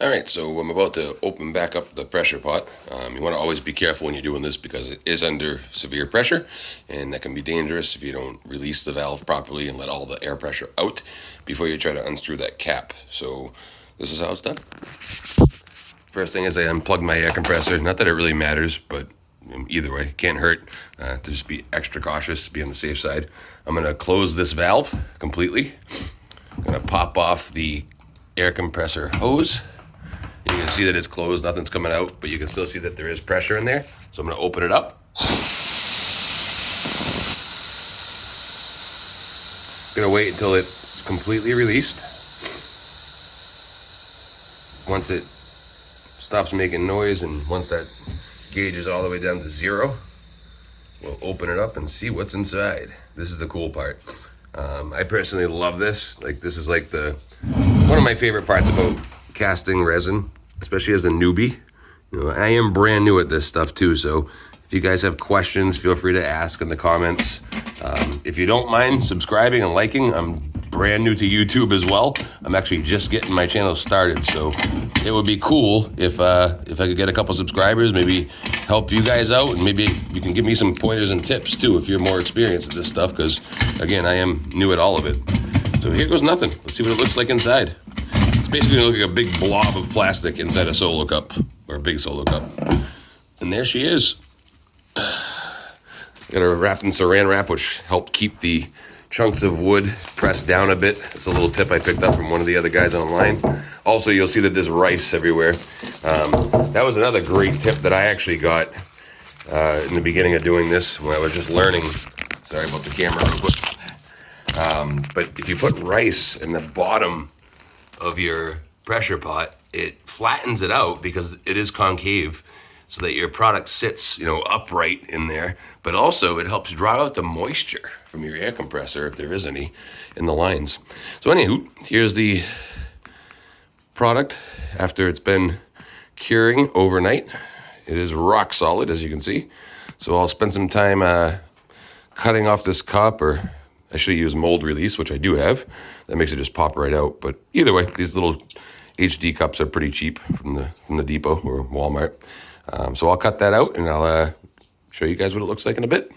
All right, so I'm about to open back up the pressure pot. You want to always be careful when you're doing this because it is under severe pressure, and that can be dangerous if you don't release the valve properly and let all the air pressure out before you try to unscrew that cap. So this is how it's done. First thing is I unplug my air compressor. Not that it really matters, but either way, can't hurt to just be extra cautious, be on the safe side. I'm going to close this valve completely. I'm going to pop off the air compressor hose. You can see that it's closed, nothing's coming out, but you can still see that there is pressure in there. So I'm going to open it up. I'm going to wait until it's completely released. Once it stops making noise and once that gauge is all the way down to 0, we'll open it up and see what's inside. This is the cool part. I personally love this. Like, this is like one of my favorite parts about casting resin, especially as a newbie. You know, I am brand new at this stuff too, so if you guys have questions, feel free to ask in the comments. If you don't mind subscribing and liking, I'm brand new to YouTube as well. I'm actually just getting my channel started, so it would be cool if I could get a couple subscribers, maybe help you guys out, and maybe you can give me some pointers and tips too if you're more experienced at this stuff, because again, I am new at all of it. So here goes nothing. Let's see what it looks like inside. It's basically gonna look like a big blob of plastic inside a solo cup, or a big solo cup. And there she is. Got her wrapped in saran wrap, which helped keep the chunks of wood pressed down a bit. It's a little tip I picked up from one of the other guys online. Also, you'll see that there's rice everywhere. That was another great tip that I actually got in the beginning of doing this when I was just learning. Sorry about the camera real quick. But if you put rice in the bottom of your pressure pot, it flattens it out because it is concave, so that your product sits, upright in there. But also it helps draw out the moisture from your air compressor, if there is any, in the lines. So anywho, here's the product after it's been curing overnight. It is rock solid, as you can see. So I'll spend some time cutting off this cup, or I should use mold release, which I do have. That makes it just pop right out. But either way, these little HD cups are pretty cheap from the depot or Walmart. So I'll cut that out and I'll show you guys what it looks like in a bit.